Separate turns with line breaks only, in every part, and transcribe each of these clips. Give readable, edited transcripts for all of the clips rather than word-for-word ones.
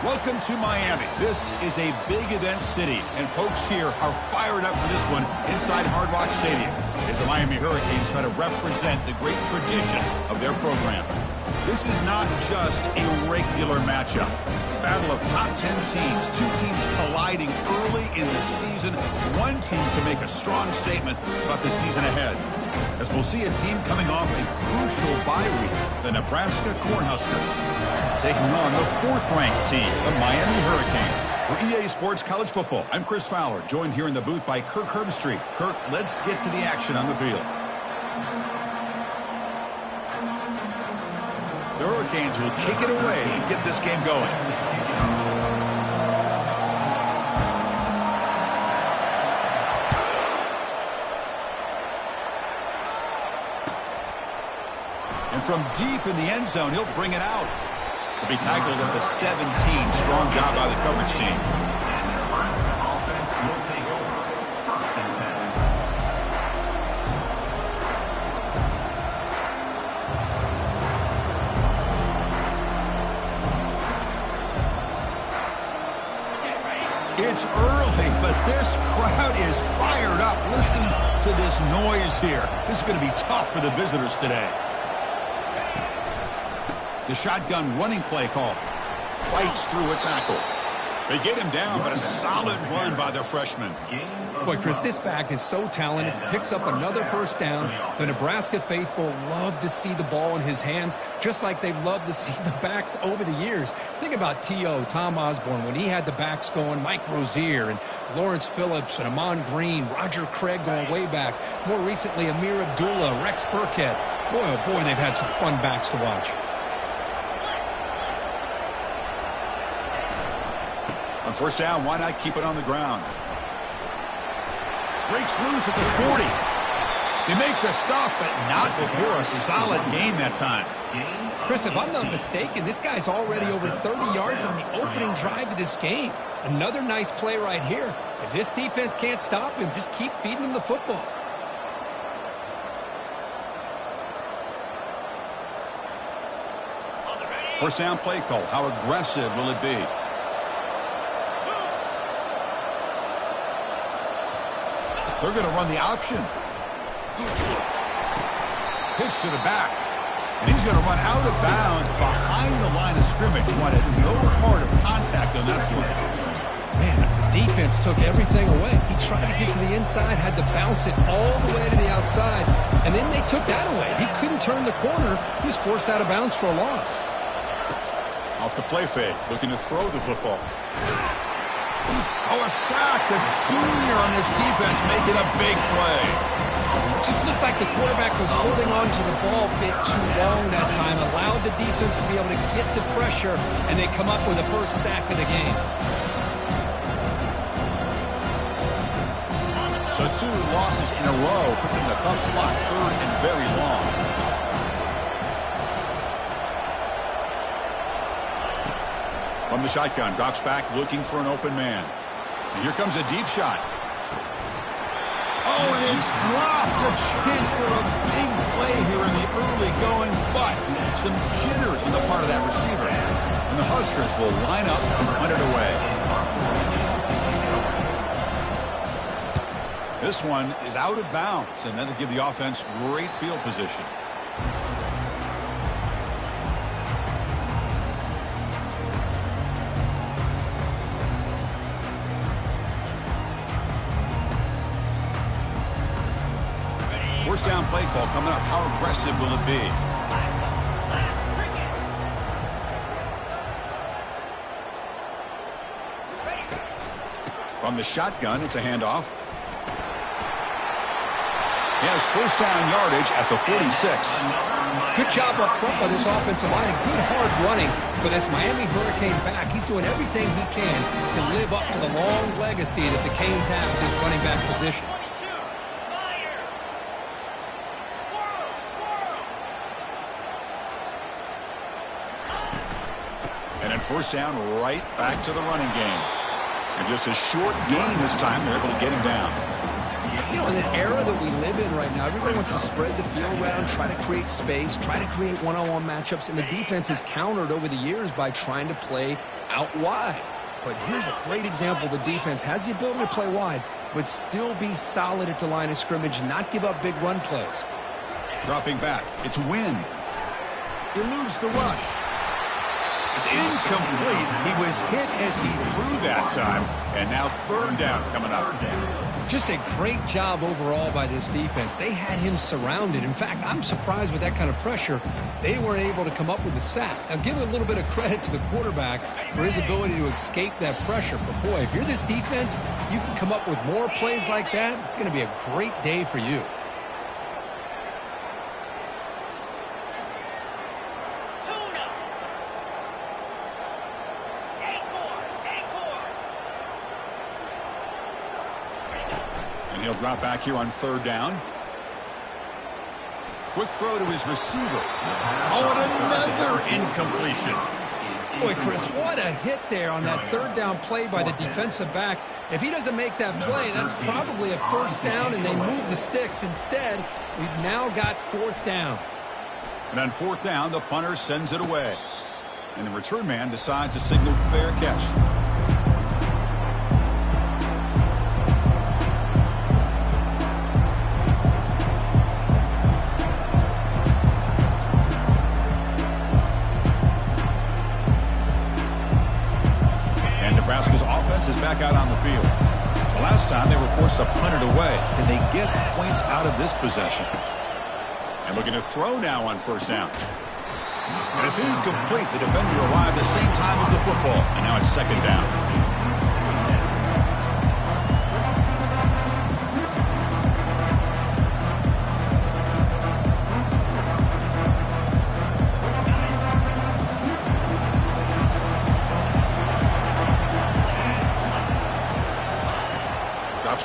Welcome to Miami. This is a big event city, and folks here are fired up for this one inside Hard Rock Stadium as the Miami Hurricanes try to represent the great tradition of their program. This is not just a regular matchup. Battle of top 10 teams, two teams colliding early in the season. One team can make a strong statement about the season ahead, as we'll see a team coming off a crucial bye week, the Nebraska Cornhuskers, taking on the fourth-ranked team, the Miami Hurricanes. For EA Sports College Football, I'm Chris Fowler, joined here in the booth by Kirk Herbstreit. Kirk, let's get to the action on the field. The Hurricanes will kick it away and get this game going. And from deep in the end zone, he'll bring it out. He'll be tackled at the 17. Strong job by the coverage team. It's early, but this crowd is fired up. Listen to this noise here. This is going to be tough for the visitors today. The shotgun running play call. Fights through a tackle. They get him down, but a solid run by their freshman.
Boy, Chris, this back is so talented. Picks up another first down. The Nebraska faithful love to see the ball in his hands, just like they've loved to see the backs over the years. Think about T.O., Tom Osborne, when he had the backs going, Mike Rozier and Lawrence Phillips and Amon Green, Roger Craig going way back. More recently, Amir Abdullah, Rex Burkhead. Boy, oh boy, they've had some fun backs to watch.
On first down, why not keep it on the ground? Breaks loose at the 40. They make the stop, but not before a solid gain that time.
Chris, if I'm not mistaken, this guy's already over 30 yards on the opening drive of this game. Another nice play right here. If this defense can't stop him, just keep feeding him the football.
First down play call. How aggressive will it be? They're going to run the option. Pitch to the back. And he's going to run out of bounds behind the line of scrimmage. Wanted no part of contact on that play.
Man, the defense took everything away. He tried to get to the inside, had to bounce it all the way to the outside, and then they took that away. He couldn't turn the corner. He was forced out of bounds for a loss.
Off the play fake, looking to throw the football. Oh, a sack. The senior on this defense making a big play.
It just looked like the quarterback was holding on to the ball a bit too long that time, allowed the defense to be able to get the pressure, and they come up with the first sack of the game.
So 2 losses in a row puts him in a tough spot, third and very long. From the shotgun, drops back looking for an open man. And here comes a deep shot. Oh, and it's dropped. A chance for a big play here in the early going, but some jitters on the part of that receiver. And the Huskers will line up to punt it away. This one is out of bounds, and that'll give the offense great field position. First down play call coming up. How aggressive will it be? From the shotgun, it's a handoff. He has first down yardage at the 46.
Good job up front by this offensive line and good hard running for this Miami Hurricane back. He's doing everything he can to live up to the long legacy that the Canes have at this running back position.
And then first down, right back to the running game. And just a short gain this time, they're able to get him down.
You know, in the era that we live in right now, everybody wants to spread the field around, try to create space, try to create one-on-one matchups, and the defense has countered over the years by trying to play out wide. But here's a great example. The defense has the ability to play wide, but still be solid at the line of scrimmage, not give up big run plays.
Dropping back. It's Wynn. Eludes the rush. It's incomplete. He was hit as he threw that time. And now third down coming up.
Just a great job overall by this defense. They had him surrounded. In fact, I'm surprised with that kind of pressure. They weren't able to come up with a sack. Now, give a little bit of credit to the quarterback for his ability to escape that pressure. But, boy, if you're this defense, you can come up with more plays like that. It's going to be a great day for you.
He'll drop back here on third down. Quick throw to his receiver. Oh, and another incompletion.
Boy, Chris, what a hit there on that third down play by the defensive back. If he doesn't make that play, that's probably a first down, and they move the sticks. Instead, we've now got fourth down.
And on fourth down, the punter sends it away. And the return man decides to signal fair catch. Nebraska's offense is back out on the field. The last time they were forced to punt it away. Can they get points out of this possession? And looking to throw now on first down. And it's incomplete. The defender arrived the same time as the football. And now it's second down.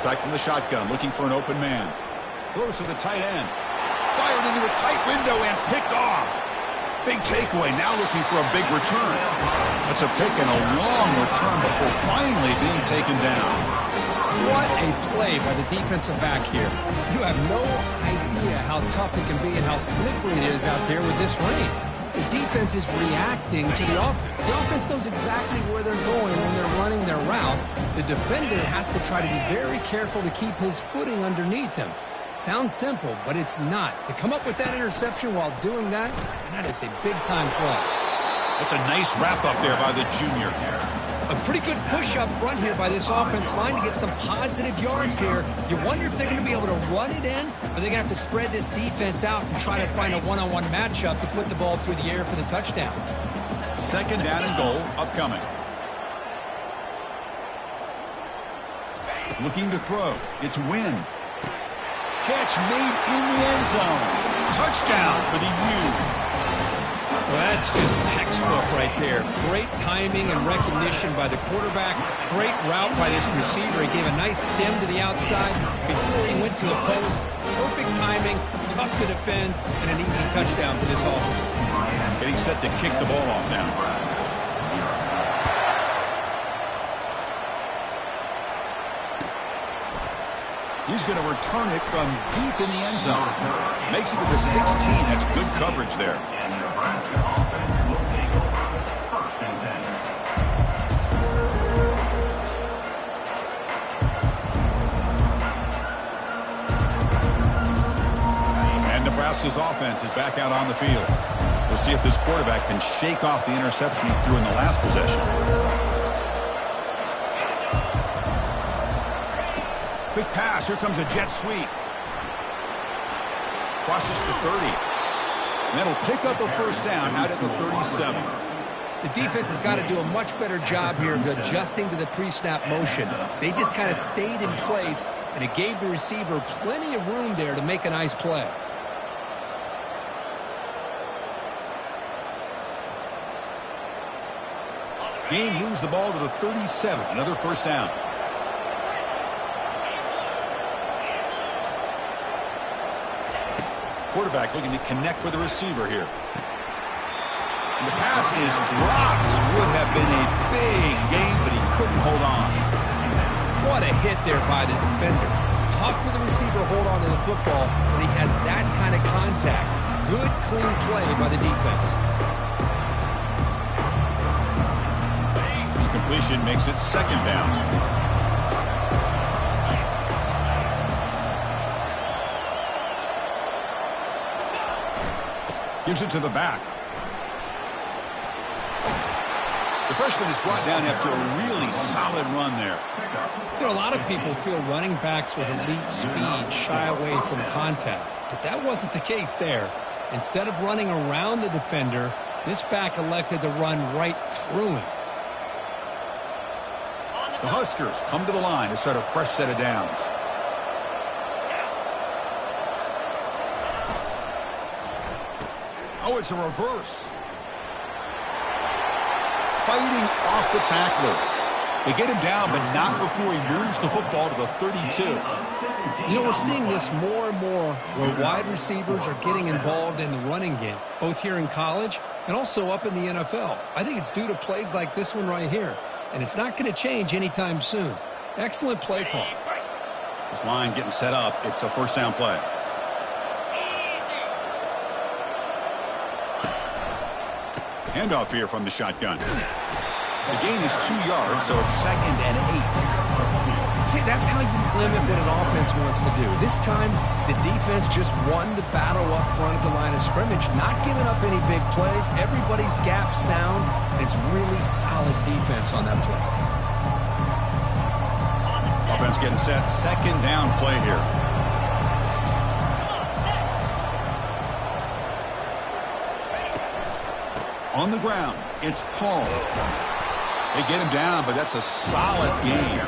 Back from the shotgun, looking for an open man. Throws to the tight end. Fired into a tight window and picked off. Big takeaway, now looking for a big return. That's a pick and a long return before finally being taken down.
What a play by the defensive back here. You have no idea how tough it can be and how slippery it is out there with this rain. The defense is reacting to the offense. The offense knows exactly where they're going when they're running their route. The defender has to try to be very careful to keep his footing underneath him. Sounds simple, but it's not. To come up with that interception while doing that, and that is a big-time play.
That's a nice wrap-up there by the junior.
A pretty good push up front here by this offense line to get some positive yards here. You wonder if they're going to be able to run it in, or they're going to have to spread this defense out and try to find a one-on-one matchup to put the ball through the air for the touchdown.
Second down and goal upcoming. Looking to throw. It's Wynn. Catch made in the end zone. Touchdown for the U.
Well, that's just textbook right there. Great timing and recognition by the quarterback. Great route by this receiver. He gave a nice stem to the outside before he went to the post. Perfect timing, tough to defend, and an easy touchdown for this offense.
Getting set to kick the ball off now. He's going to return it from deep in the end zone. Makes it to the 16. That's good coverage there.
And the Nebraska offense will take over first and 10.
And Nebraska's offense is back out on the field. We'll see if this quarterback can shake off the interception he threw in the last possession. Quick pass. Here comes a jet sweep. Crosses the 30. And that'll pick up a first down out at the 37.
The defense has got to do a much better job here of adjusting to the pre-snap motion. They just kind of stayed in place, and it gave the receiver plenty of room there to make a nice play.
Game moves the ball to the 37. Another first down. Quarterback looking to connect with the receiver here. And the pass is dropped. Would have been a big game, but he couldn't hold on.
What a hit there by the defender. Tough for the receiver to hold on to the football when he has that kind of contact. Good, clean play by the defense.
Completion makes it second down. Gives it to the back. The freshman is brought down after a really solid run there.
You know, a lot of people feel running backs with elite speed shy away from contact, but that wasn't the case there. Instead of running around the defender, this back elected to run right through him.
The Huskers come to the line to start a fresh set of downs. Oh, it's a reverse. Fighting off the tackler. They get him down, but not before he moves the football to the 32.
You know, we're seeing this more and more where wide receivers are getting involved in the running game, both here in college and also up in the NFL. I think it's due to plays like this one right here, and it's not going to change anytime soon. Excellent play call.
This line getting set up. It's a first down play. Handoff here from the shotgun. The gain is 2 yards, so it's 2nd and 8.
See, that's how you limit what an offense wants to do. This time, the defense just won the battle up front at the line of scrimmage, not giving up any big plays. Everybody's gap sound, and it's really solid defense on that play.
Offense getting set. Second down play here. On the ground, it's Paul. They get him down, but that's a solid game.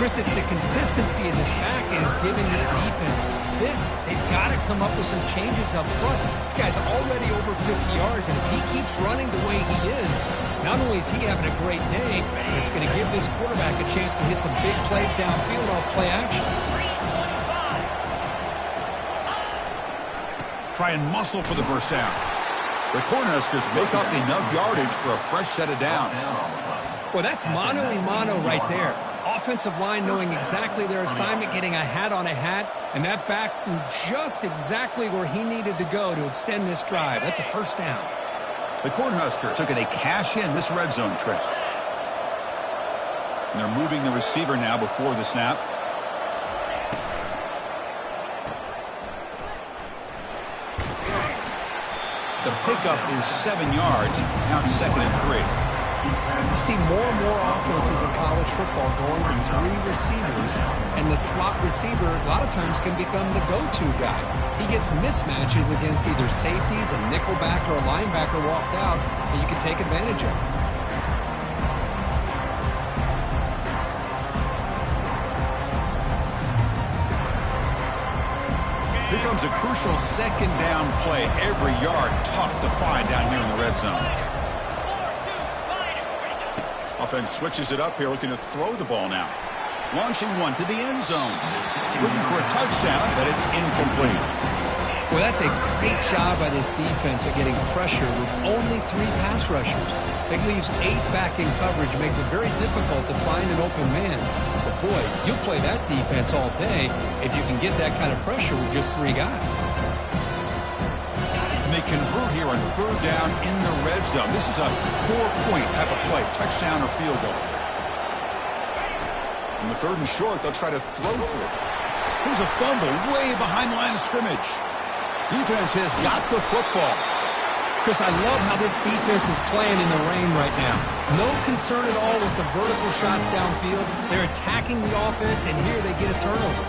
Chris, it's the consistency of this back is giving this defense fits. They've got to come up with some changes up front. This guy's already over 50 yards, and if he keeps running the way he is, not only is he having a great day, but it's going to give this quarterback a chance to hit some big plays downfield off play action.
Try and muscle for the first down. The Cornhuskers make up enough yardage for a fresh set of downs.
Well, that's mano-a-mano right there. Offensive line knowing exactly their assignment, getting a hat on a hat, and that back threw just exactly where he needed to go to extend this drive. That's a first down.
The Cornhuskers looking to cash in this red zone trip. And they're moving the receiver now before the snap. The pickup is 7 yards. Now it's 2nd and 3.
You see more and more offenses in college football going to 3 receivers, and the slot receiver a lot of times can become the go-to guy. He gets mismatches against either safeties, a nickelback, or a linebacker walked out, and you can take advantage of it.
Here comes a crucial second down play. Every yard tough to find down here in the red zone. Offense switches it up here, looking to throw the ball now. Launching one to the end zone. Looking for a touchdown, but it's incomplete.
Well, that's a great job by this defense of getting pressure with only 3 pass rushers. It leaves 8 back in coverage, makes it very difficult to find an open man. But boy, you'll play that defense all day if you can get that kind of pressure with just 3 guys.
And they convert here on 3rd down in the red zone. This is a 4-point type of play, touchdown or field goal. On the 3rd and short, they'll try to throw for it. Here's a fumble way behind the line of scrimmage. Defense has got the football.
Chris, I love how this defense is playing in the rain right now. No concern at all with the vertical shots downfield. They're attacking the offense, and here they get a turnover.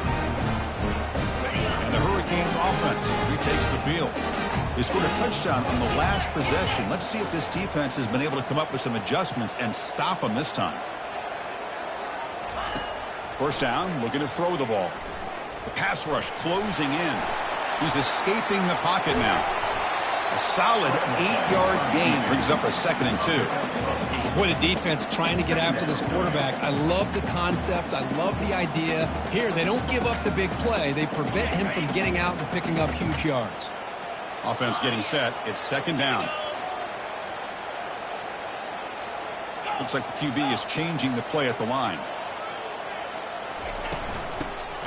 And the Hurricanes offense retakes the field. They scored a touchdown on the last possession. Let's see if this defense has been able to come up with some adjustments and stop them this time. First down, looking to throw the ball. The pass rush closing in. He's escaping the pocket now. A solid 8-yard gain brings up a 2nd and 2.
Boy, the defense trying to get after this quarterback. I love the concept. I love the idea. Here, they don't give up the big play. They prevent him from getting out and picking up huge yards.
Offense getting set. It's 2nd down. Looks like the QB is changing the play at the line.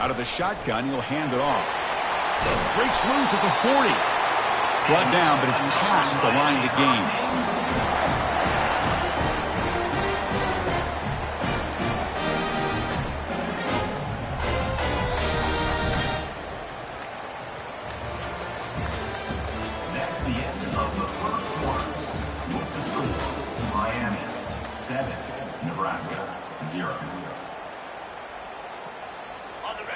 Out of the shotgun, he'll hand it off. Breaks loose at the 40. Brought down, but it's past the line to gain.
Nebraska, 0.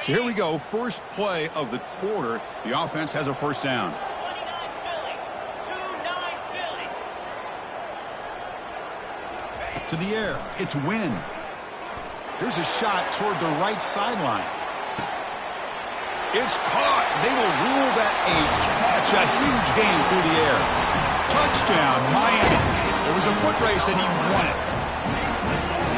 So here we go. First play of the quarter. The offense has a first down.
29 Philly.
To the air. It's Wynn. Here's a shot toward the right sideline. It's caught. They will rule that a catch. A huge gain through the air. Touchdown, Miami. There was a foot race and he won it.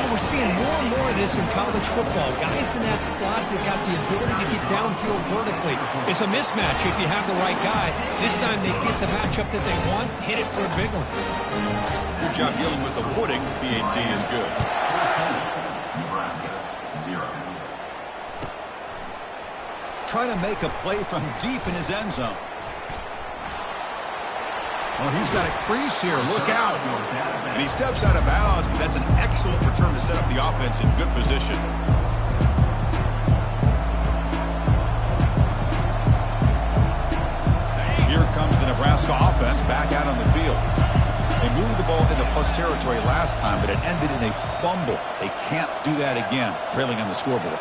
We're seeing more and more of this in college football. Guys in that slot that got the ability to get downfield vertically. It's a mismatch if you have the right guy. This time they get the matchup that they want, hit it for a big one.
Good job dealing with the footing. BAT is good.
Nebraska, 0.
Trying to make a play from deep in his end zone. Well, he's got a crease here. Look out. And he steps out of bounds, but that's an excellent return to set up the offense in good position. Here comes the Nebraska offense back out on the field. They moved the ball into plus territory last time, but it ended in a fumble. They can't do that again, trailing on the scoreboard.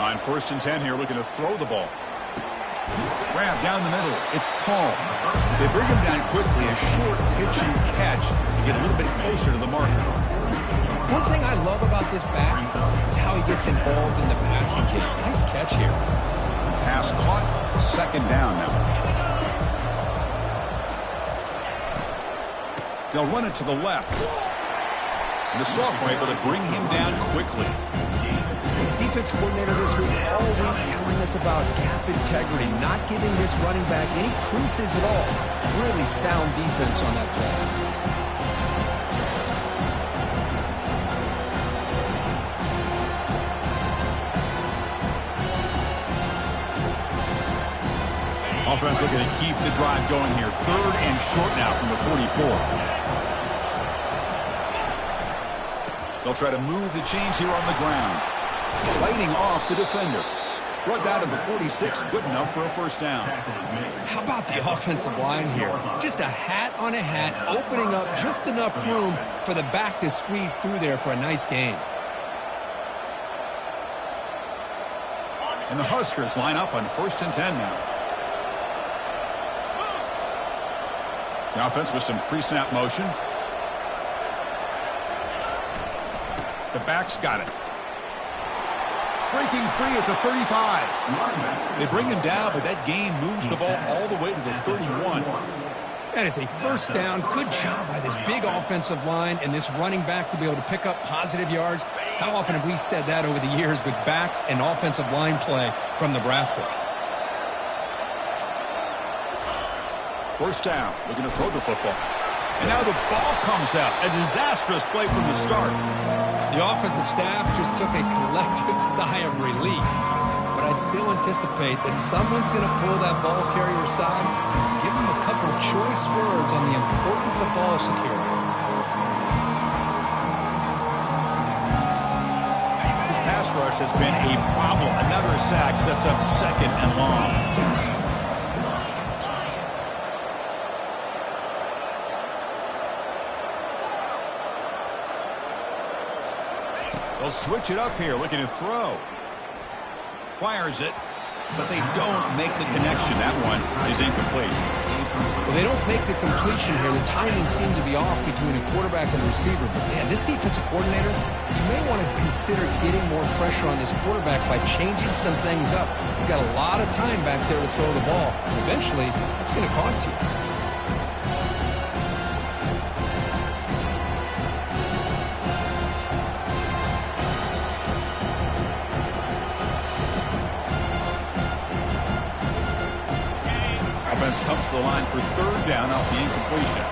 On 1st and 10 here, looking to throw the ball. Grab down the middle. It's Paul. They bring him down quickly. A short pitch and catch to get a little bit closer to the marker.
One thing I love about this back is how he gets involved in the passing game. Nice catch here.
Pass caught. 2nd down now. They'll run it to the left. And the sophomore able to bring him down quickly.
The defense coordinator this week all week telling us about gap integrity, not giving this running back any creases at all. Really sound defense on that play.
Offense looking to keep the drive going here. 3rd and short now from the 44. They'll try to move the chains here on the ground. Fighting off the defender. Brought down to the 46. Good enough for a first down.
How about the offensive line here? Just a hat on a hat, opening up just enough room for the back to squeeze through there for a nice gain.
And the Huskers line up on 1st and 10 now. The offense with some pre-snap motion. The back's got it. Breaking free at the 35. They bring him down, but that gain moves the ball all the way to the 31.
That is a first down. Good job by this big offensive line and this running back to be able to pick up positive yards. How often have we said that over the years with backs and offensive line play from Nebraska?
First down, looking to throw the football. And now the ball comes out. A disastrous play from the start.
The offensive staff just took a collective sigh of relief. But I'd still anticipate that someone's going to pull that ball carrier aside, give him a couple choice words on the importance of ball security.
This pass rush has been a problem. Another sack sets up 2nd and long. They'll switch it up here, looking to throw. Fires it, but they don't make the connection. That one is incomplete.
Well, they don't make the completion here. The timing seemed to be off between a quarterback and a receiver. But, man, this defensive coordinator, you may want to consider getting more pressure on this quarterback by changing some things up. You've got a lot of time back there to throw the ball. Eventually, it's going to cost you.
Comes to the line for 3rd down off the incompletion.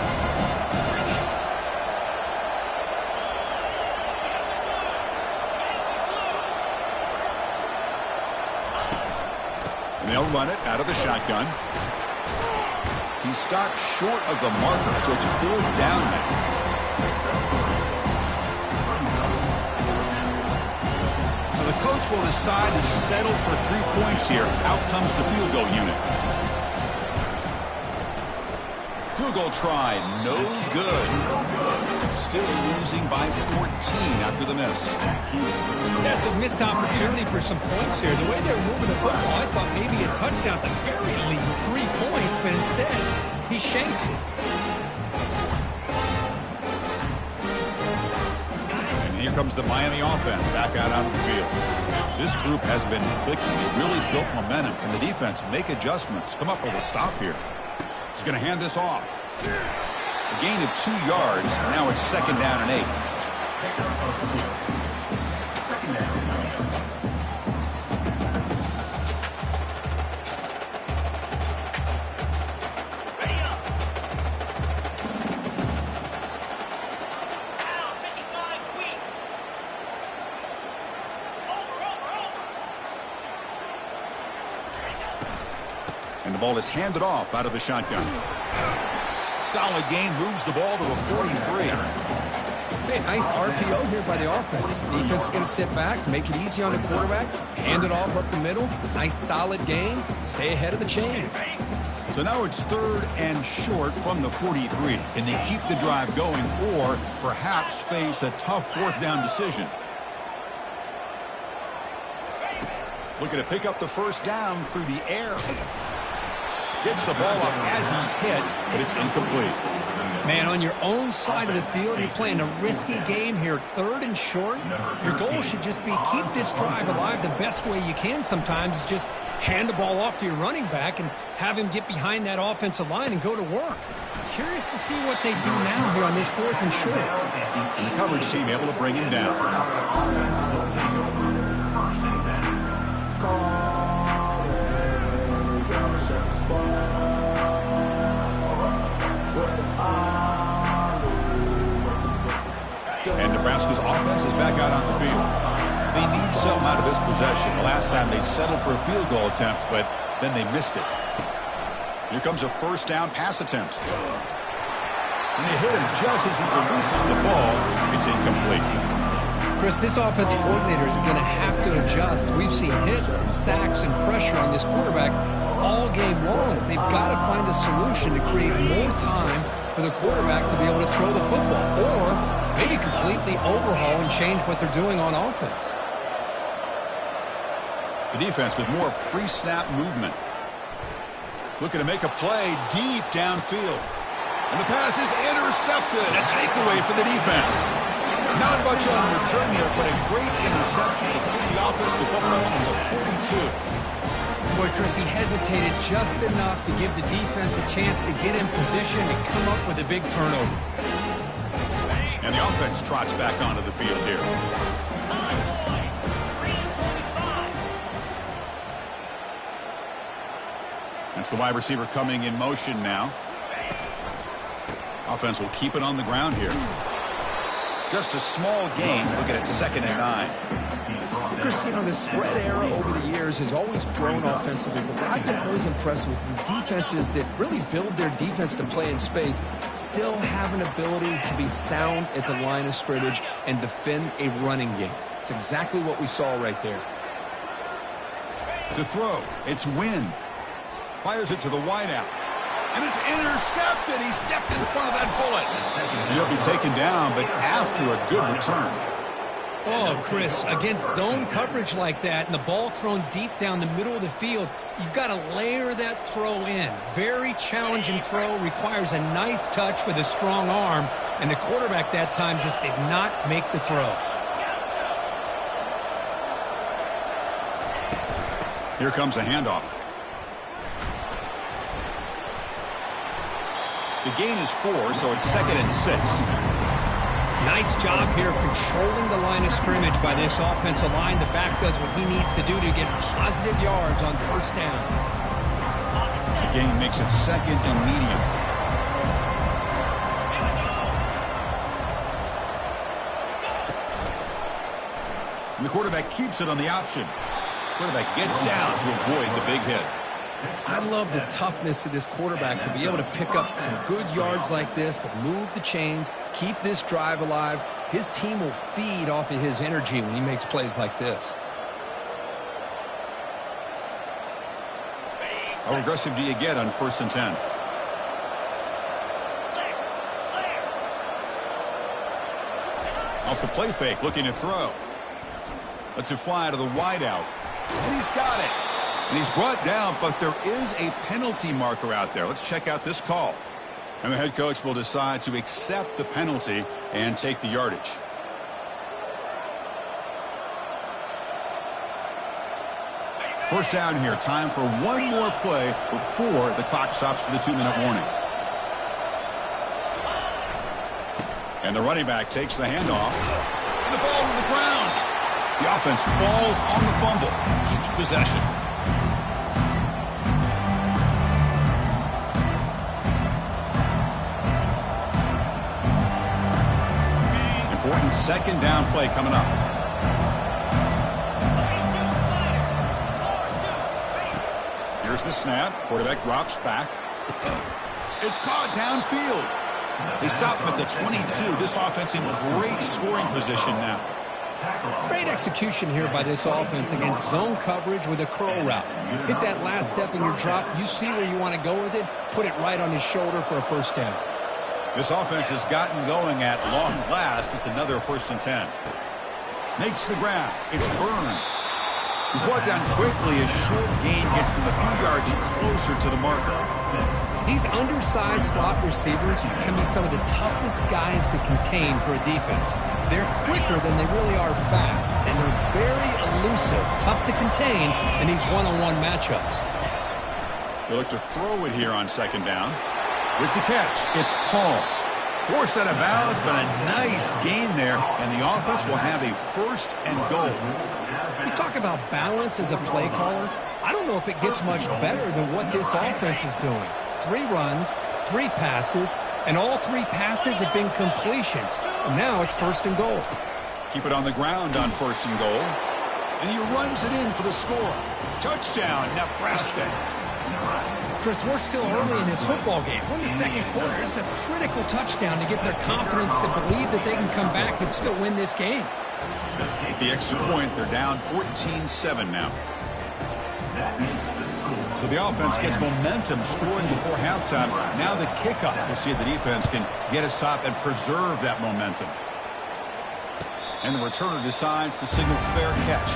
they'll run it out of the shotgun. He's stopped short of the marker, so it's 4th down now. So the coach will decide to settle for 3 points here. Out comes the field goal unit. Field goal try, no good. Still losing by 14 after the miss.
That's a missed opportunity for some points here. The way they're moving the football, I thought maybe a touchdown, at the very least 3 points, but instead, he shanks it.
And here comes the Miami offense back out onto the field. This group has been clicking. They really built momentum. Can the defense make adjustments? Come up with a stop here. He's going to hand this off. A gain of 2 yards. Now it's 2nd down and 8. And the ball is handed off out of the shotgun. Solid gain, moves the ball to a 43.
Hey, nice RPO here by the offense. Defense is going to sit back, make it easy on the quarterback, hand it off up the middle. Nice solid gain. Stay ahead of the chains.
So now it's 3rd and short from the 43. Can they keep the drive going or perhaps face a tough 4th down decision? Looking to pick up the 1st down through the air. Gets the ball up as he's hit, but it's incomplete.
Man, on your own side of the field, you're playing a risky game here, 3rd and short. Your goal should just be keep this drive alive the best way you can sometimes is just hand the ball off to your running back and have him get behind that offensive line and go to work. Curious to see what they do now here on this 4th and short.
And the coverage team able to bring him down. And Nebraska's offense is back out on the field. They need something out of this possession. The last time they settled for a field goal attempt, but then they missed it. Here comes a 1st down pass attempt. And they hit him just as he releases the ball. It's incomplete.
Chris, this offensive coordinator is going to have to adjust. We've seen hits and sacks and pressure on this quarterback all game long. They've got to find a solution to create more time for the quarterback to be able to throw the football, or maybe completely overhaul and change what they're doing on offense.
The defense with more pre-snap movement. Looking to make a play deep downfield. And the pass is intercepted. A takeaway for the defense. Not much on return there, but a great interception to put the offense to football on the 42.
Boy, Chris, he hesitated just enough to give the defense a chance to get in position and come up with a big turnover.
And the offense trots back onto the field here. That's the wide receiver coming in motion now. Offense will keep it on the ground here. Just a small gain. Look at it, 2nd and 9.
Chris, you know, the spread era over the years has always grown offensively, but what I've been always impressed with defenses that really build their defense to play in space still have an ability to be sound at the line of scrimmage and defend a running game. It's exactly what we saw right there.
To throw, it's Wynn. Fires it to the wideout. And it's intercepted. He stepped in front of that bullet. And he'll be taken down, but after a good return.
Oh, Chris, against zone coverage like that and the ball thrown deep down the middle of the field, you've got to layer that throw in. Very challenging throw, requires a nice touch with a strong arm, and the quarterback that time just did not make the throw.
Here comes a handoff. The gain is 4, so it's 2nd and 6.
Nice job here of controlling the line of scrimmage by this offensive line. The back does what he needs to do to get positive yards on 1st down.
The gain makes it 2nd and medium. And the quarterback keeps it on the option. Quarterback gets down to avoid the big hit.
I love the toughness of this quarterback to be able to pick up some good yards like this, to move the chains, keep this drive alive. His team will feed off of his energy when he makes plays like this.
How aggressive do you get on 1st and 10? Off the play fake, looking to throw. Lets it fly to the wideout. And he's got it. And he's brought down, but there is a penalty marker out there. Let's check out this call. And the head coach will decide to accept the penalty and take the yardage. First down here. Time for one more play before the clock stops for the 2-minute warning. And the running back takes the handoff. And the ball to the ground. The offense falls on the fumble. Keeps possession. Important second down play coming up. Here's the snap. Quarterback drops back. It's caught downfield. They stop him at the 22. This offense in great scoring position now.
Great execution here by this offense against zone coverage with a curl route. Hit that last step in your drop. You see where you want to go with it. Put it right on his shoulder for a first down.
This offense has gotten going at long last. It's another 1st and 10. Makes the grab. It's Burns. He's brought down quickly. A short gain gets them a few yards closer to the marker.
These undersized slot receivers can be some of the toughest guys to contain for a defense. They're quicker than they really are fast, and they're very elusive, tough to contain in these one-on-one matchups.
They look to throw it here on 2nd down. With the catch, it's Paul. Forced out of bounds, but a nice gain there, and the offense will have a 1st and goal.
You talk about balance as a play caller. I don't know if it gets much better than what this offense is doing. 3 runs, 3 passes, and all 3 passes have been completions. And now it's 1st and goal.
Keep it on the ground on 1st and goal. And he runs it in for the score. Touchdown, Nebraska.
Chris, we're still early in this football game. We're in the 2nd quarter. It's a critical touchdown to get their confidence to believe that they can come back and still win this game.
With the extra point, they're down 14-7 now. So the offense gets momentum scoring before halftime. Now the kickoff. We'll see if the defense can get its top and preserve that momentum. And the returner decides to signal fair catch.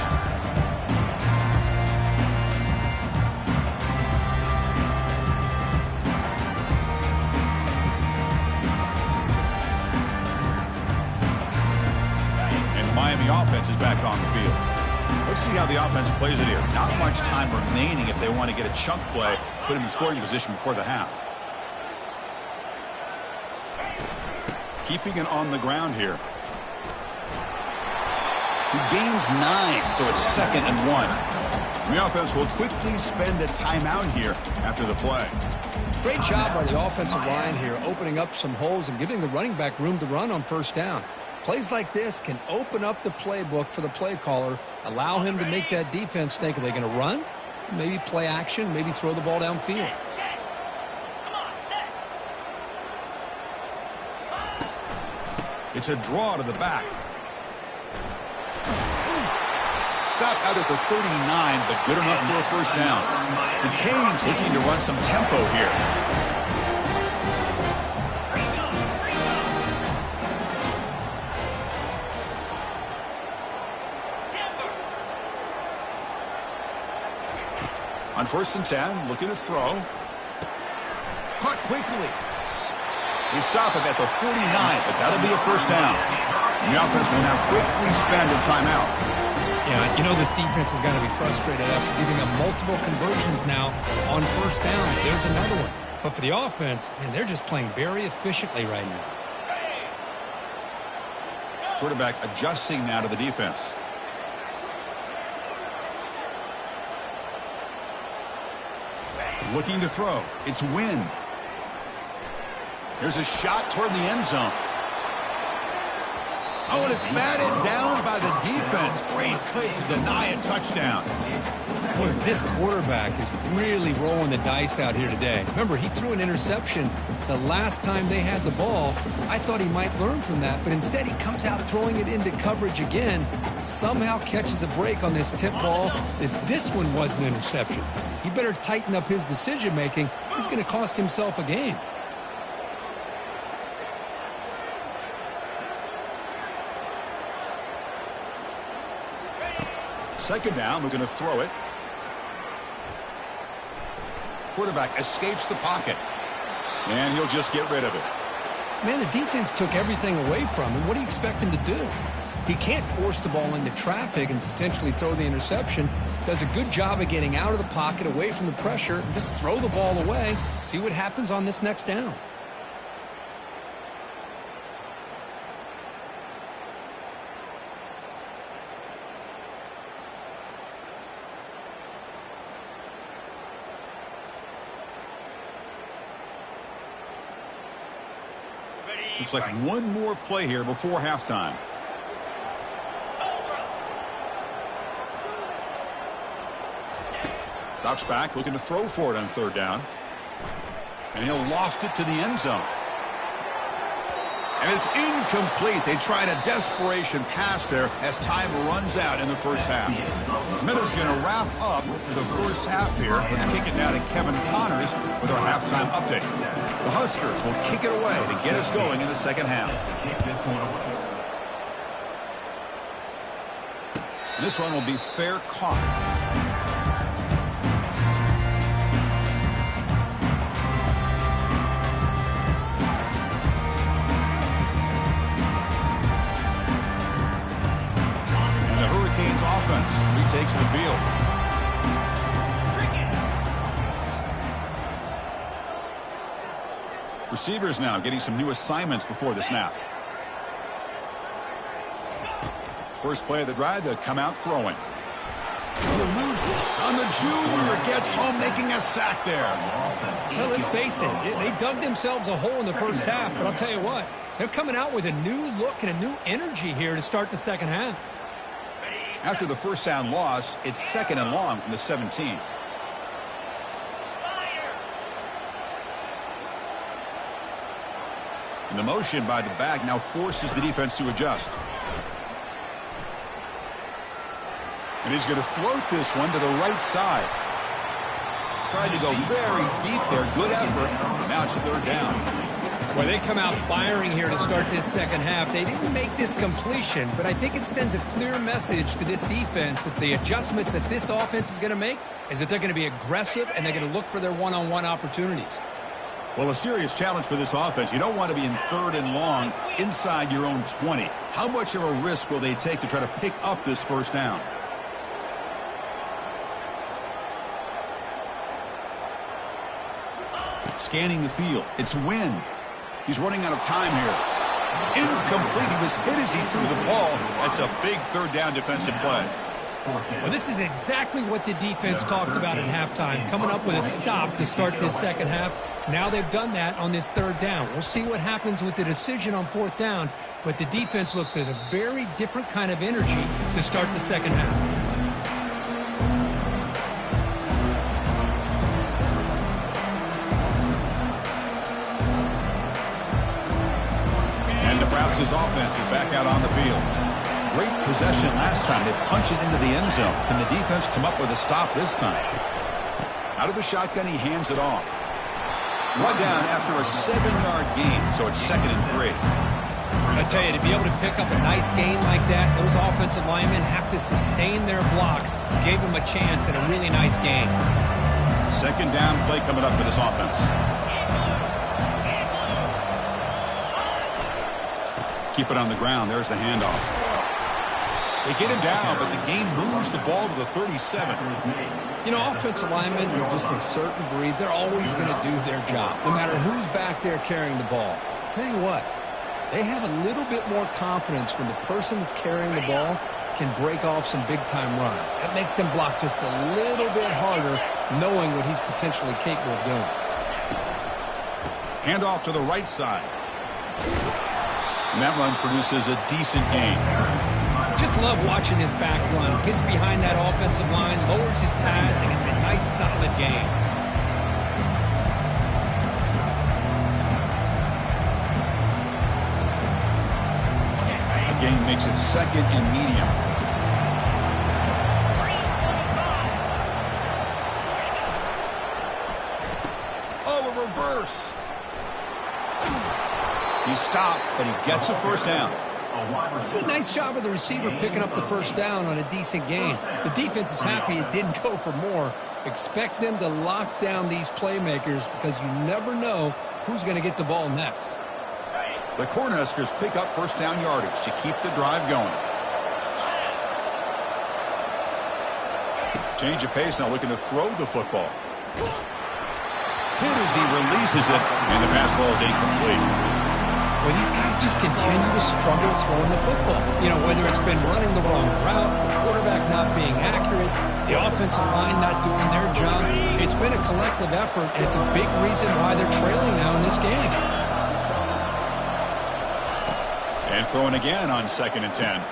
Miami offense is back on the field. Let's see how the offense plays it here. Not much time remaining if they want to get a chunk play, put in the scoring position before the half. Keeping it on the ground here. He gains 9, so it's 2nd and 1. And the offense will quickly spend a timeout here after the play.
Great job by the offensive line here, opening up some holes and giving the running back room to run on 1st down. Plays like this can open up the playbook for the play caller, allow him to make that defense think, are they going to run? Maybe play action, maybe throw the ball downfield.
It's a draw to the back. Stop out at the 39, but good enough for a 1st down. The Canes looking to run some tempo here. On 1st and 10, looking to throw. Caught quickly. They stop him at the 49, but that'll be a 1st down. And the offense will now quickly spend a timeout.
Yeah, you know this defense is going to be frustrated after giving up multiple conversions now on 1st downs. There's another one. But for the offense, man, they're just playing very efficiently right now.
Quarterback adjusting now to the defense. Looking to throw. It's Wynn. Here's a shot toward the end zone. Oh, and it's batted down by the defense. Great play to deny a touchdown.
Boy, this quarterback is really rolling the dice out here today. Remember, he threw an interception the last time they had the ball. I thought he might learn from that, but instead he comes out throwing it into coverage again. Somehow catches a break on this tip ball that this one was an interception. He better tighten up his decision-making. He's going to cost himself a game.
Second down, we're going to throw it. Quarterback escapes the pocket. And he'll just get rid of it.
Man, the defense took everything away from him. What do you expect him to do? He can't force the ball into traffic and potentially throw the interception. Does a good job of getting out of the pocket, away from the pressure, and just throw the ball away. See what happens on this next down.
Looks like one more play here before halftime. Drops back, looking to throw for it on third down. And he'll loft it to the end zone. And it's incomplete. They tried a desperation pass there as time runs out in the first half. Miller's going to wrap up the first half here. Let's kick it now to Kevin Connors with our halftime update. The Huskers will kick it away to get us going in the second half. And this one will be fair caught. Offense retakes the field. Receivers now getting some new assignments before the snap. First play of the drive, they'll come out throwing. He eludes on the junior, gets home, making a sack there.
Well, let's face it, they dug themselves a hole in the first half, but I'll tell you what, they're coming out with a new look and a new energy here to start the second half.
After the first down loss, it's second and long from the 17. And the motion by the back now forces the defense to adjust. And he's going to float this one to the right side. Tried to go very deep there. Good effort. Now it's third down.
Well, they come out firing here to start this second half. They didn't make this completion, but I think it sends a clear message to this defense that the adjustments that this offense is going to make is that they're going to be aggressive and they're going to look for their one-on-one opportunities.
Well, a serious challenge for this offense. You don't want to be in third and long inside your own 20. How much of a risk will they take to try to pick up this first down? Scanning the field. It's Wynn. He's running out of time here. Incomplete. He was hit as he threw the ball. That's a big third down defensive play.
Well, this is exactly what the defense talked about at halftime, coming up with a stop to start this second half. Now they've done that on this third down. We'll see what happens with the decision on fourth down, but the defense looks at a very different kind of energy to start the second half.
Nebraska's offense is back out on the field. Great possession last time. They punched it into the end zone. Can the defense come up with a stop this time? Out of the shotgun, he hands it off. Run down after a 7-yard gain, so it's 2nd and 3.
I tell you, to be able to pick up a nice gain like that, those offensive linemen have to sustain their blocks. Gave them a chance and a really nice gain.
Second down play coming up for this offense. Keep it on the ground. There's the handoff. They get him down, but the game moves the ball to the 37.
You know, offensive linemen are just a certain breed. They're always going to do their job, no matter who's back there carrying the ball. I'll tell you what, they have a little bit more confidence when the person that's carrying the ball can break off some big-time runs. That makes them block just a little bit harder, knowing what he's potentially capable of doing.
Handoff to the right side. And that run produces a decent gain.
Just love watching this back run. Gets behind that offensive line, lowers his pads, and gets a nice solid gain.
A gain makes it second and medium. Oh, a reverse. He stopped, but he gets a first down.
It's a nice job of the receiver picking up the first down on a decent gain. The defense is happy it didn't go for more. Expect them to lock down these playmakers because you never know who's going to get the ball next.
The Cornhuskers pick up first down yardage to keep the drive going. Change of pace, now looking to throw the football. Hit as he releases it, and the pass ball is incomplete.
Well, these guys just continue to struggle throwing the football. You know, whether it's been running the wrong route, the quarterback not being accurate, the offensive line not doing their job. It's been a collective effort, and it's a big reason why they're trailing now in this game.
And throwing again on 2nd and 10.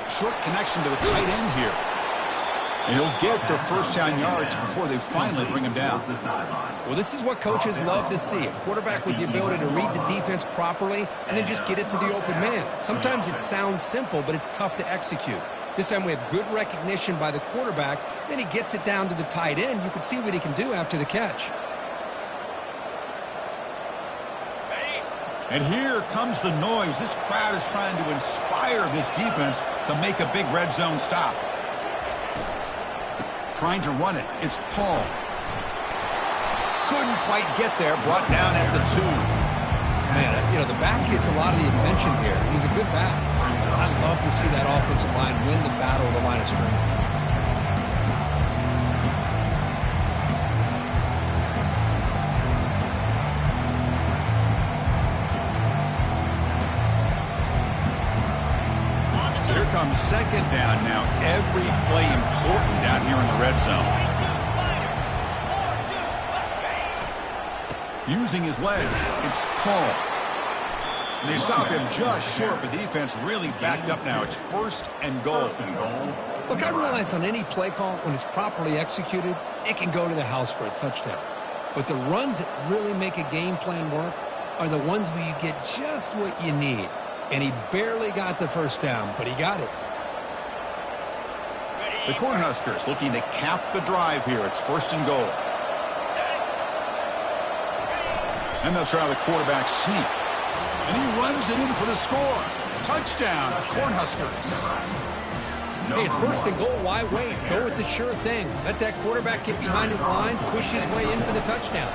Short connection to the tight end here. And he'll get the first down yards before they finally bring him down.
Well, this is what coaches love to see. A quarterback with the ability to read the defense properly and then just get it to the open man. Sometimes it sounds simple, but it's tough to execute. This time we have good recognition by the quarterback. Then he gets it down to the tight end. You can see what he can do after the catch.
And here comes the noise. This crowd is trying to inspire this defense to make a big red zone stop. Trying to run it. It's Paul. Couldn't quite get there. Brought down at the 2.
Man, you know, the back gets a lot of the attention here. He's a good back. I love to see that offensive line win the battle of the line of scrimmage.
So here comes 2nd down now. Every play important down here in the red zone. Using his legs, it's Paul. And they stop him just short. The defense really backed up now. It's 1st and goal.
Look, I realize on any play call, when it's properly executed, it can go to the house for a touchdown. But the runs that really make a game plan work are the ones where you get just what you need. And he barely got the first down, but he got it.
The Cornhuskers looking to cap the drive here. It's 1st and goal. And they'll try the quarterback sneak. And he runs it in for the score. Touchdown, Cornhuskers.
Hey, it's 1st and goal. Why wait? Go with the sure thing. Let that quarterback get behind his line, push his way in for the touchdown.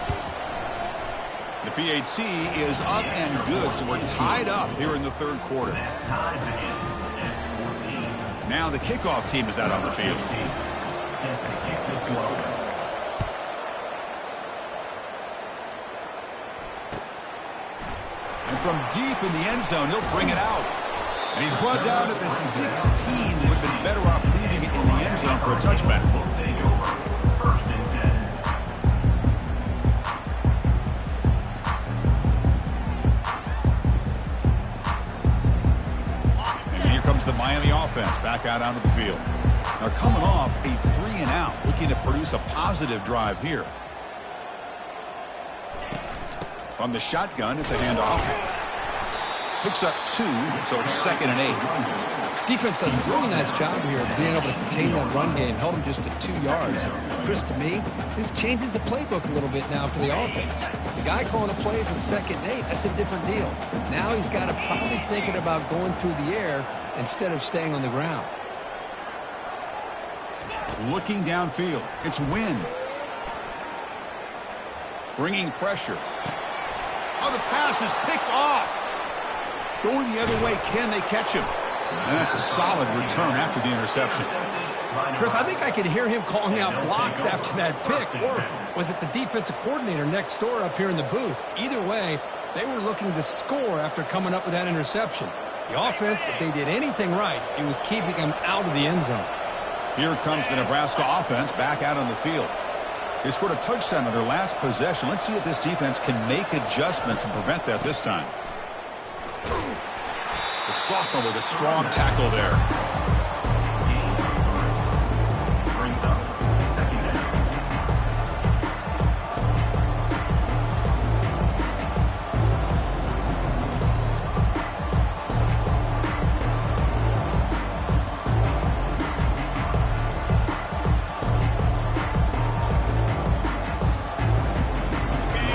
The PAT is up and good, so we're tied up here in the 3rd quarter. Now the kickoff team is out on the field. And from deep in the end zone, he'll bring it out. And he's brought down at the 16. Would have been better off leaving it in the end zone for a touchback. And here comes the Miami offense back out onto the field. Now coming off a 3-and-out, looking to produce a positive drive here. From the shotgun, it's a handoff. Picks up 2, so it's 2nd and 8.
Defense does a really nice job here of being able to contain that run game, held him just to 2 yards. Chris, to me, this changes the playbook a little bit now for the offense. The guy calling the plays at 2nd and 8, that's a different deal. Now he's got to probably thinking about going through the air instead of staying on the ground.
Looking downfield, it's Wynn. Bringing pressure. Oh, the pass is picked off. Going the other way, can they catch him? And that's a solid return after the interception.
Chris, I think I could hear him calling out blocks after that pick. Or was it the defensive coordinator next door up here in the booth? Either way, they were looking to score after coming up with that interception. The offense, if they did anything right, it was keeping them out of the end zone.
Here comes the Nebraska offense back out on the field. They scored a touchdown on their last possession. Let's see if this defense can make adjustments and prevent that this time. The sophomore with a strong tackle there.
Brings up second down.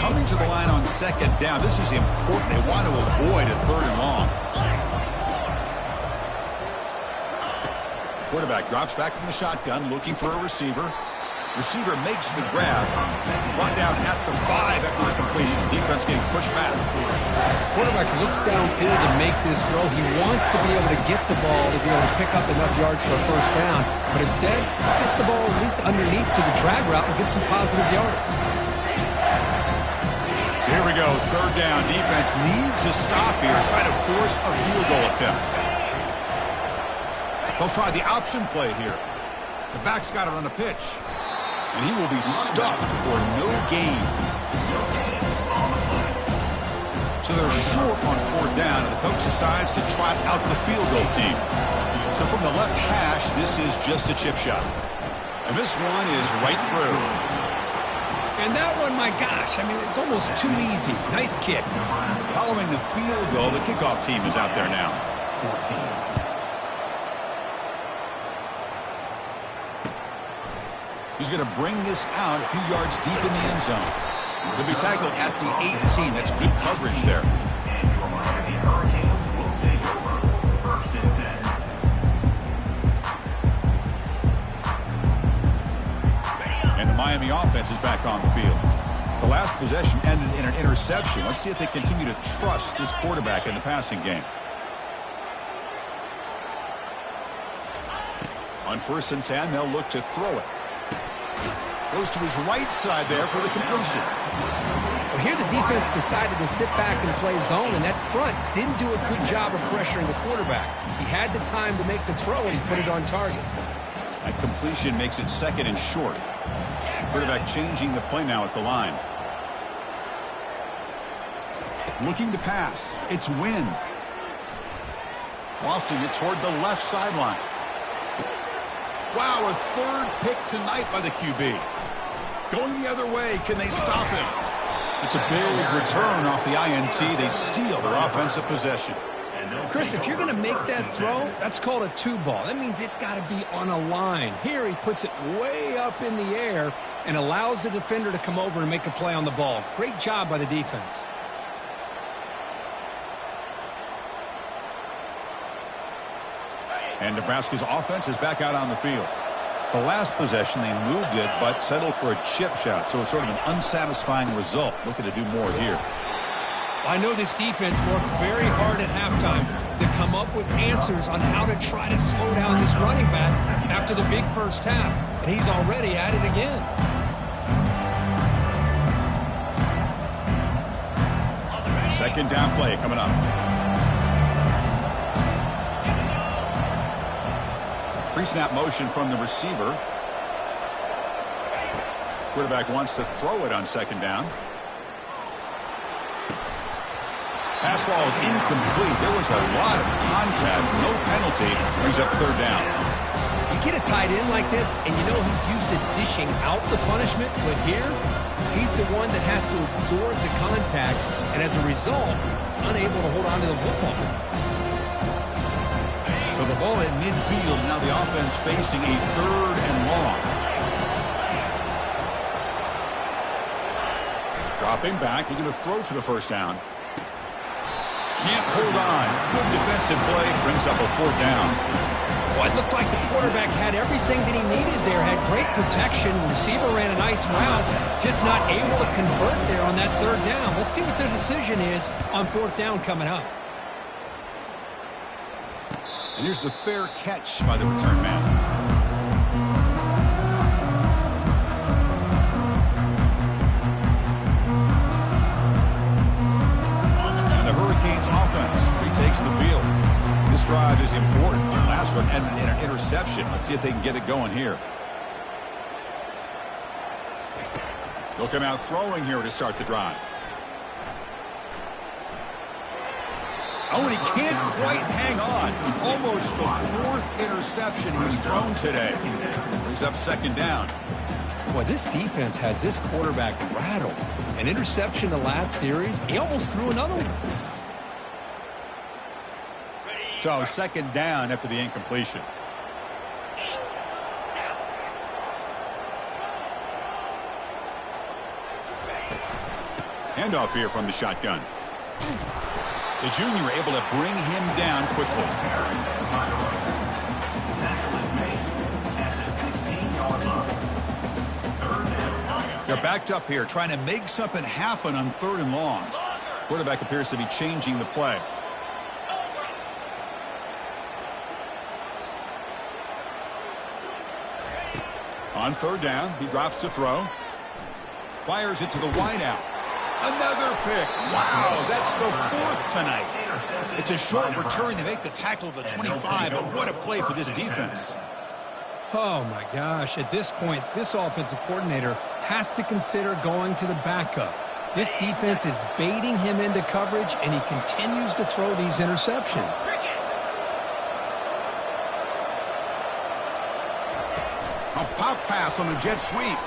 Coming to the line on second down. This is important. They want to avoid a third and long. Quarterback drops back from the shotgun, looking for a receiver. Receiver makes the grab. Brought down at the 5 after the completion. Defense getting pushed back.
Quarterback looks downfield to make this throw. He wants to be able to get the ball to be able to pick up enough yards for a first down. But instead, gets the ball at least underneath to the drag route and gets some positive yards.
So here we go. Third down. Defense needs a stop here. Try to force a field goal attempt. They'll try the option play here. The back's got it on the pitch. And he will be stuffed for no gain. So they're short on fourth down, and the coach decides to trot out the field goal team. So from the left hash, this is just a chip shot. And this one is right through.
And that one, my gosh, I mean, it's almost too easy. Nice kick.
Following the field goal, the kickoff team is out there now.
14.
He's going to bring this out a few yards deep in the end zone. He'll be tackled at the 18. That's good coverage there.
And your Miami Hurricanes will take over. First and 10.
And the Miami offense is back on the field. The last possession ended in an interception. Let's see if they continue to trust this quarterback in the passing game. On first and 10, they'll look to throw it. Goes to his right side there for the completion.
Well, here the defense decided to sit back and play zone, and that front didn't do a good job of pressuring the quarterback. He had the time to make the throw, and he put it on target.
That completion makes it second and short. Quarterback changing the play now at the line. Looking to pass. It's Wynn. Lofting it toward the left sideline. Wow, a third pick tonight by the QB. Going the other way, can they stop him? It's a big return off the INT. They steal their offensive possession.
Chris, if you're going to make that throw, that's called a two ball. That means it's got to be on a line. Here he puts it way up in the air and allows the defender to come over and make a play on the ball. Great job by the defense.
And Nebraska's offense is back out on the field. The last possession, they moved it, but settled for a chip shot. So it's sort of an unsatisfying result. Looking to do more here.
I know this defense worked very hard at halftime to come up with answers on how to try to slow down this running back after the big first half. And he's already at it again.
Second down play coming up. Pre-snap motion from the receiver. Quarterback wants to throw it on second down. Pass ball is incomplete. There was a lot of contact. No penalty. Brings up third down.
You get a tight end like this, and you know he's used to dishing out the punishment, but here, he's the one that has to absorb the contact, and as a result, he's unable to hold on to the football.
So the ball at midfield, now the offense facing a third and long. Dropping back, looking to throw for the first down. Can't hold on. Good defensive play, brings up a fourth down.
Well, it looked like the quarterback had everything that he needed there, had great protection. Receiver ran a nice route, just not able to convert there on that third down. Let's see what their decision is on fourth down coming up.
And here's the fair catch by the return man. And the Hurricanes offense retakes the field. This drive is important. The last one ended in an interception. Let's see if they can get it going here. They'll come out throwing here to start the drive. Oh, and he can't quite hang on. Almost the 4th interception he's thrown today. He's up 2nd down.
Boy, this defense has this quarterback rattled. An interception the last series, he almost threw another one.
So 2nd down after the incompletion. Handoff here from the shotgun. The junior able to bring him down quickly. They're backed up here, trying to make something happen on 3rd and long. Quarterback appears to be changing the play. On 3rd down, he drops to throw. Fires it to the wideout. Another pick. Wow, that's the 4th tonight. It's a short return. They make the tackle of the 25, but what a play for this defense.
Oh, my gosh. At this point, this offensive coordinator has to consider going to the backup. This defense is baiting him into coverage, and he continues to throw these interceptions.
A pop pass on a jet sweep.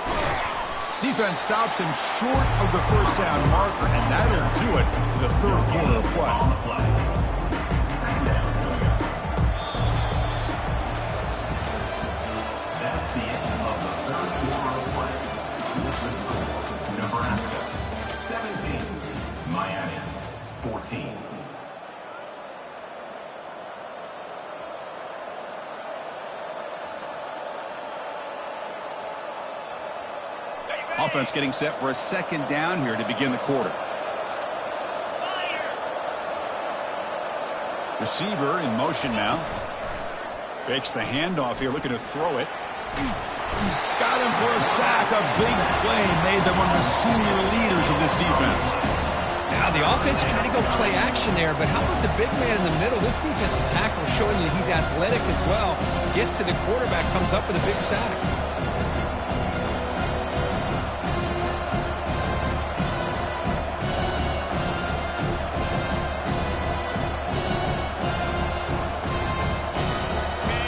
Defense stops him short of the 1st down marker, and that'll do it for the 3rd quarter of play.
That's the end of the 3rd quarter of play. Nebraska 17, Miami 14.
Offense getting set for a 2nd down here to begin the quarter. Receiver in motion now. Fakes the handoff here, looking to throw it. Got him for a sack. A big play made them one of the senior leaders of this defense.
Now the offense trying to go play action there, but how about the big man in the middle? This defensive tackle showing you he's athletic as well. Gets to the quarterback, comes up with a big sack.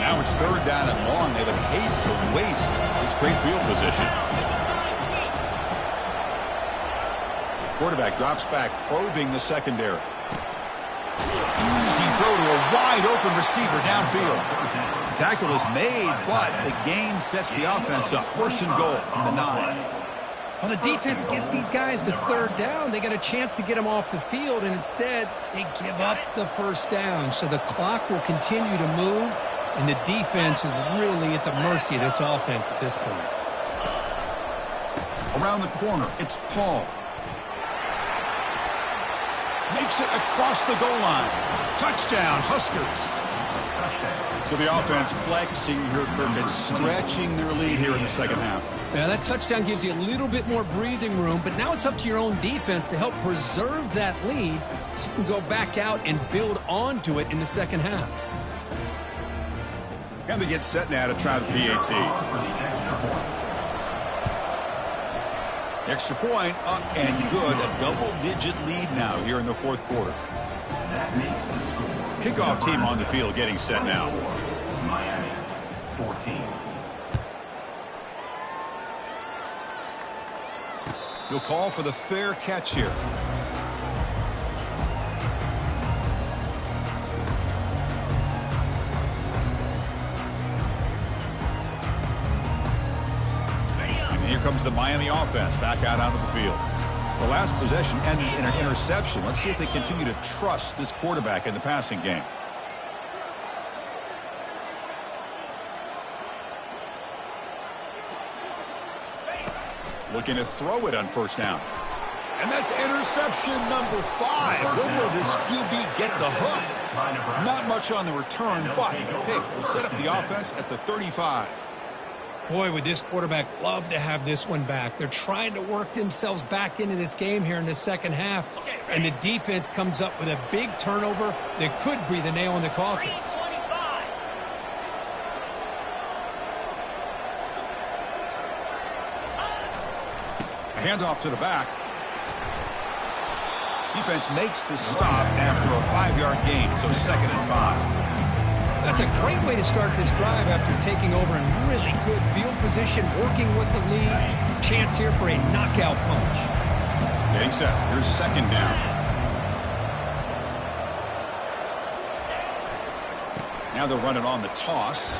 Now it's 3rd down and long. They would hate to waste this great field position. Quarterback drops back, probing the secondary. Easy throw to a wide-open receiver downfield. The tackle is made, but the gain sets the offense up. 1st and goal from the 9.
Well, the defense gets these guys to 3rd down. They got a chance to get them off the field, and instead they give up the 1st down. So the clock will continue to move, and the defense is really at the mercy of this offense at this point.
Around the corner, it's Paul. Makes it across the goal line. Touchdown, Huskers. So the offense flexing here, Kirk, stretching their lead here in the 2nd half.
Yeah, that touchdown gives you a little bit more breathing room, but now it's up to your own defense to help preserve that lead so you can go back out and build onto it in the 2nd half.
And they get set now to try the PAT. Extra point up and good. A double-digit lead now here in the 4th quarter.
That makes the score.
Kickoff team on the field getting set now.
Miami 14.
He'll call for the fair catch here. Here comes the Miami offense back out onto the field. The last possession ended in an interception. Let's see if they continue to trust this quarterback in the passing game. Looking to throw it on 1st down. And that's interception number 5. When will this QB get the hook? Not much on the return, but the pick will set up the offense at the 35.
Boy, would this quarterback love to have this one back. They're trying to work themselves back into this game here in the 2nd half. And the defense comes up with a big turnover that could breathe a nail in the coffin. A
handoff to the back. Defense makes the stop after a 5-yard gain, so 2nd and 5.
That's a great way to start this drive after taking over in really good field position, working with the lead. Chance here for a knockout punch.
Getting set. Here's 2nd down. Now they're running on the toss.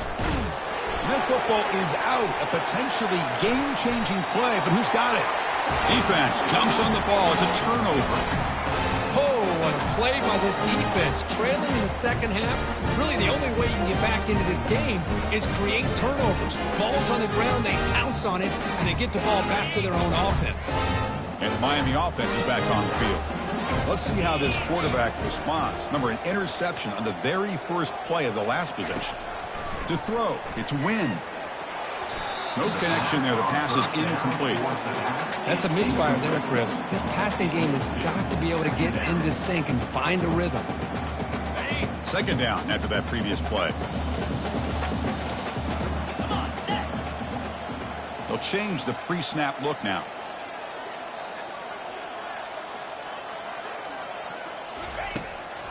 That football is out. A potentially game-changing play, but who's got it? Defense jumps on the ball. It's a turnover.
Oh, what a play by this defense. Trailing in the second half, really the only way you can get back into this game is create turnovers. Ball's on the ground, they pounce on it, and they get the ball back to their own offense.
And the Miami offense is back on the field. Let's see how this quarterback responds. Remember, an interception on the very first play of the last possession. To throw, it's win. No connection there. The pass is incomplete.
That's a misfire there, Chris. This passing game has got to be able to get into sync and find a rhythm.
2nd down after that previous play. They'll change the pre-snap look now.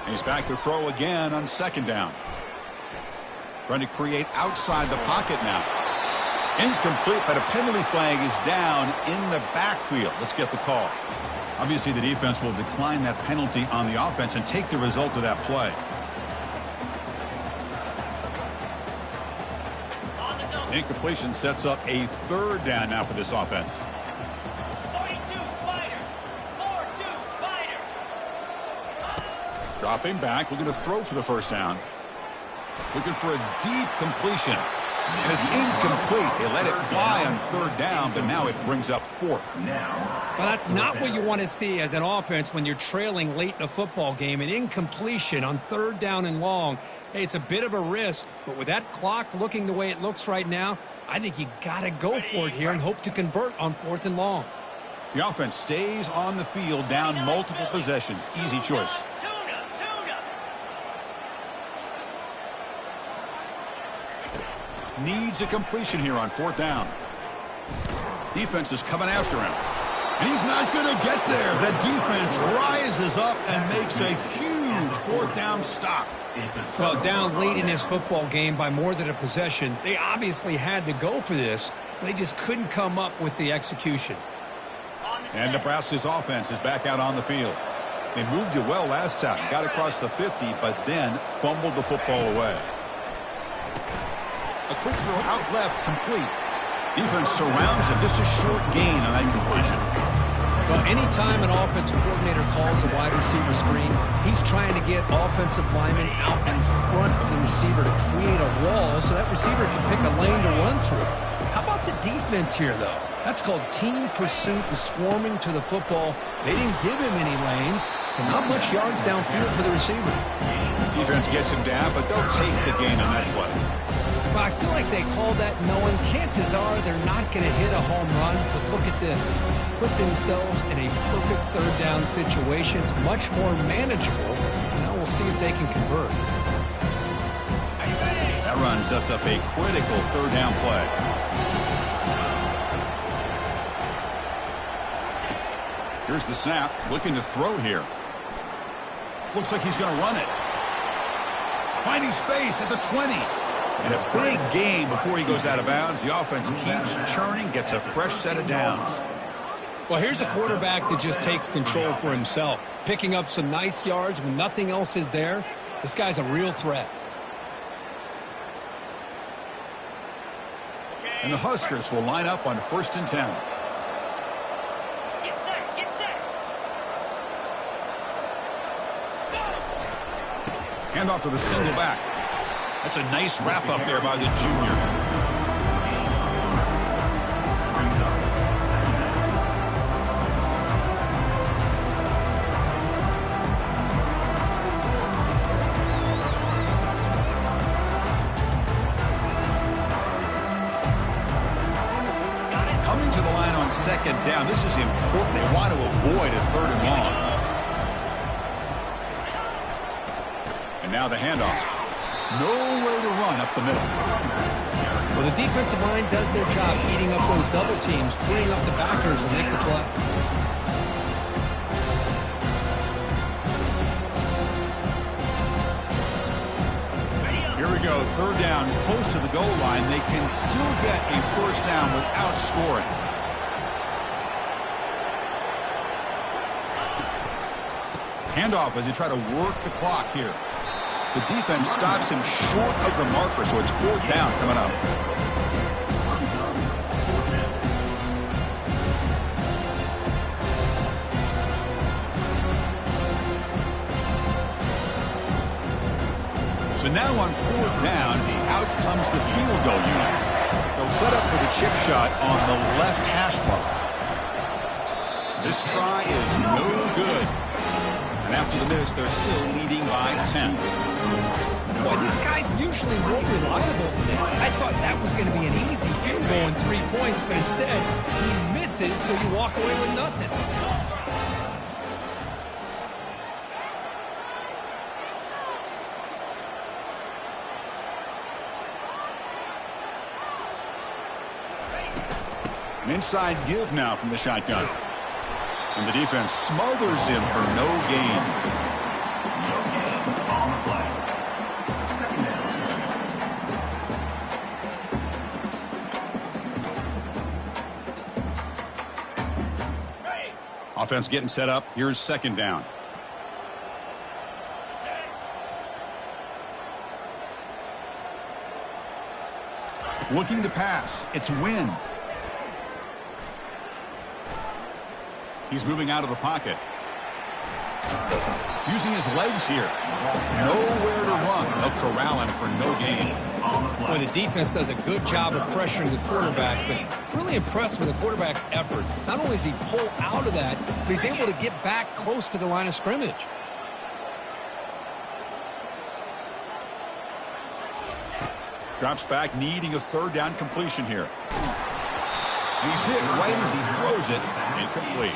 He's back to throw again on 2nd down. Trying to create outside the pocket now. Incomplete, but a penalty flag is down in the backfield. Let's get the call. Obviously, the defense will decline that penalty on the offense and take the result of that play. Incompletion sets up a 3rd down now for this offense.
42 Spider. 4-2 Spider.
Dropping back, looking to throw for the 1st down. Looking for a deep completion. And it's incomplete. They let it fly on 3rd down, but now it brings up 4th.
Well, that's not what you want to see as an offense when you're trailing late in a football game. An incompletion on 3rd down and long. Hey, it's a bit of a risk, but with that clock looking the way it looks right now, I think you got to go for it here and hope to convert on 4th and long.
The offense stays on the field, down multiple possessions. Easy choice. Needs a completion here on 4th down. Defense is coming after him. And he's not going to get there. The defense rises up and makes a huge 4th down stop.
Well, down late in this football game by more than a possession, they obviously had to go for this. They just couldn't come up with the execution.
And Nebraska's offense is back out on the field. They moved it well last time. Got across the 50, but then fumbled the football away. A quick throw out left, complete. Defense surrounds him. Just a short gain on that completion.
Well, anytime an offensive coordinator calls a wide receiver screen, he's trying to get offensive linemen out in front of the receiver to create a wall so that receiver can pick a lane to run through. How about the defense here, though? That's called team pursuit and swarming to the football. They didn't give him any lanes, so not much yards downfield for the receiver.
Defense gets him down, but they'll take the gain on that play.
Well, I feel like they called that knowing chances are they're not going to hit a home run, but look at this. Put themselves in a perfect 3rd down situation. It's much more manageable. Now we'll see if they can convert.
That run sets up a critical 3rd down play. Here's the snap. Looking to throw here. Looks like he's going to run it. Finding space at the 20. And a big gain before he goes out of bounds. The offense keeps churning, gets a fresh set of downs.
Well, here's a quarterback that just takes control for himself. Picking up some nice yards when nothing else is there. This guy's a real threat.
And the Huskers will line up on 1st and 10.
Get set, get set.
Handoff to the single back. That's a nice wrap up there by the junior. Coming to the line on 2nd down. This is important. They want to avoid a 3rd and long. And now the handoff. Nowhere to run up the middle.
Well, the defensive line does their job eating up those double teams, freeing up the backers to make the play.
third down close to the goal line. They can still get a first down without scoring. Handoff as they try to work the clock here. The defense stops him short of the marker, so it's fourth down coming up. So now on fourth down, out comes the field goal unit. They'll set up for the chip shot on the left hash mark. This try is no good. And after the miss, they're still leading by 10.
Boy, this guy's usually more reliable than this. I thought that was going to be an easy field goal and 3 points, but instead, he misses, so you walk away with nothing.
An inside give now from the shotgun. And the defense smothers him for no gain.
No gain on the play. Second down.
Offense getting set up. Here's second down. Looking to pass. It's Wynn. He's moving out of the pocket. Using his legs here. Nowhere to run. They'll corral him for no gain.
Boy, the defense does a good job of pressuring the quarterback, but really impressed with the quarterback's effort. Not only does he pull out of that, but he's able to get back close to the line of scrimmage.
Drops back, needing a third down completion here. He's hit right as he throws it. Incomplete.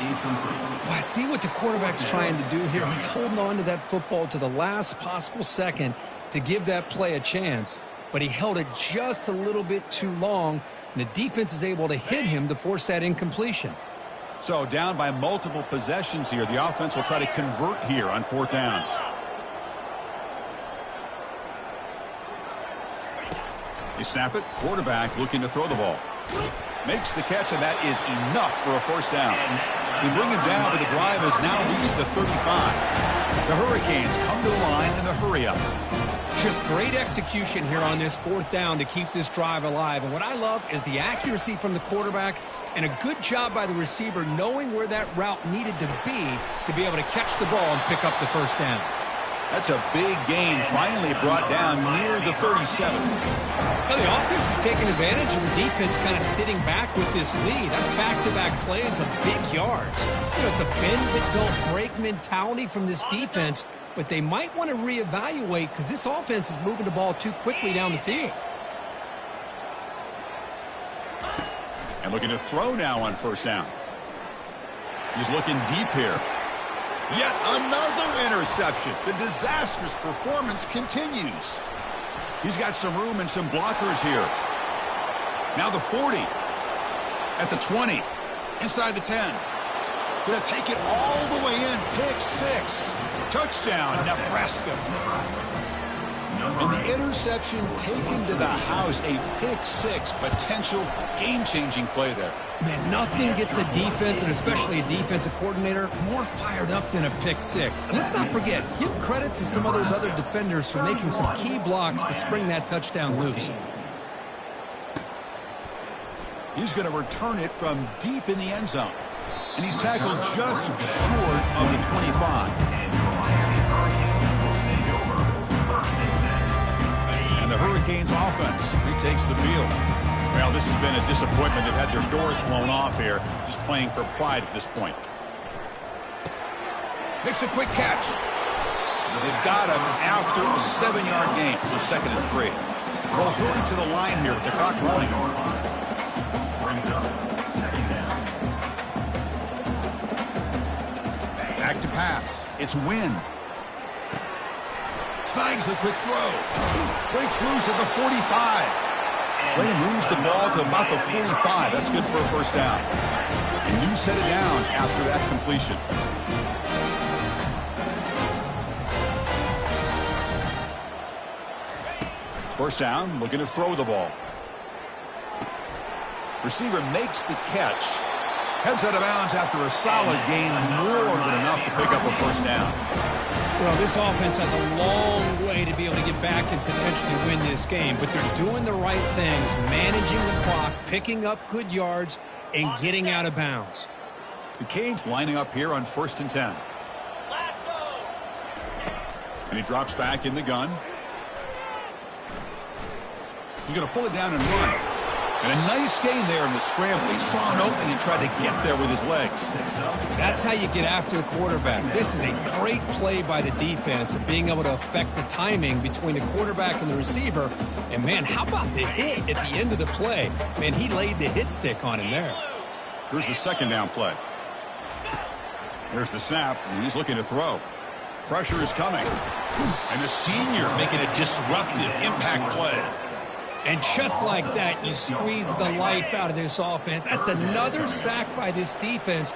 Well, I see what the quarterback's trying to do here. He's holding on to that football to the last possible second to give that play a chance. But he held it just a little bit too long, and the defense is able to hit him to force that incompletion.
So down by multiple possessions here. The offense will try to convert here on fourth down. They snap it. Quarterback looking to throw the ball. Makes the catch, and that is enough for a first down. They bring him down, but the drive has now reached the 35. The Hurricanes come to the line in the hurry-up.
Just great execution here on this fourth down to keep this drive alive. And what I love is the accuracy from the quarterback and a good job by the receiver knowing where that route needed to be able to catch the ball and pick up the first down.
That's a big gain, finally brought down near the 37.
Now the offense is taking advantage of the defense kind of sitting back with this lead. That's back-to-back plays of big yards. You know, it's a bend-but-don't-break mentality from this defense, but they might want to reevaluate because this offense is moving the ball too quickly down the field.
And looking to throw now on first down. He's looking deep here. Yet another interception. The disastrous performance continues. He's got some room and some blockers here. Now the 40. At the 20. Inside the 10. Going to take it all the way in. Pick six. Touchdown, Nebraska. And the interception taken to the house. A pick six. Potential game-changing play there.
Man, nothing gets a defense, and especially a defensive coordinator, more fired up than a pick six. And let's not forget, give credit to some of those other defenders for making some key blocks to spring that touchdown loose.
He's going to return it from deep in the end zone. And he's tackled just short of the 25. And the Hurricanes offense retakes the field. Well, this has been a disappointment. They've had their doors blown off here, just playing for pride at this point. Makes a quick catch. They've got him after a 7-yard gain, so 2nd and 3. Well, hurry to the line here with the clock running. Back to pass. It's Wynn. Snags the quick throw. Breaks loose at the 45. Play moves the ball to about the 45. That's good for a first down. A new set of downs after that completion. First down, looking to throw the ball. Receiver makes the catch. Heads out of bounds after a solid gain, more than enough to pick up a first down.
Well, this offense has a long way to be able to get back and potentially win this game, but they're doing the right things, managing the clock, picking up good yards, and getting out of bounds.
The Canes lining up here on 1st and 10. And he drops back in the gun. He's going to pull it down and run. And a nice gain there in the scramble. He saw an opening and tried to get there with his legs.
That's how you get after the quarterback. This is a great play by the defense, being able to affect the timing between the quarterback and the receiver. And, man, how about the hit at the end of the play? Man, he laid the hit stick on him there.
Here's the second down play. Here's the snap, and he's looking to throw. Pressure is coming. And the senior making a disruptive impact play.
And just like that, you squeeze the life out of this offense. That's another sack by this defense.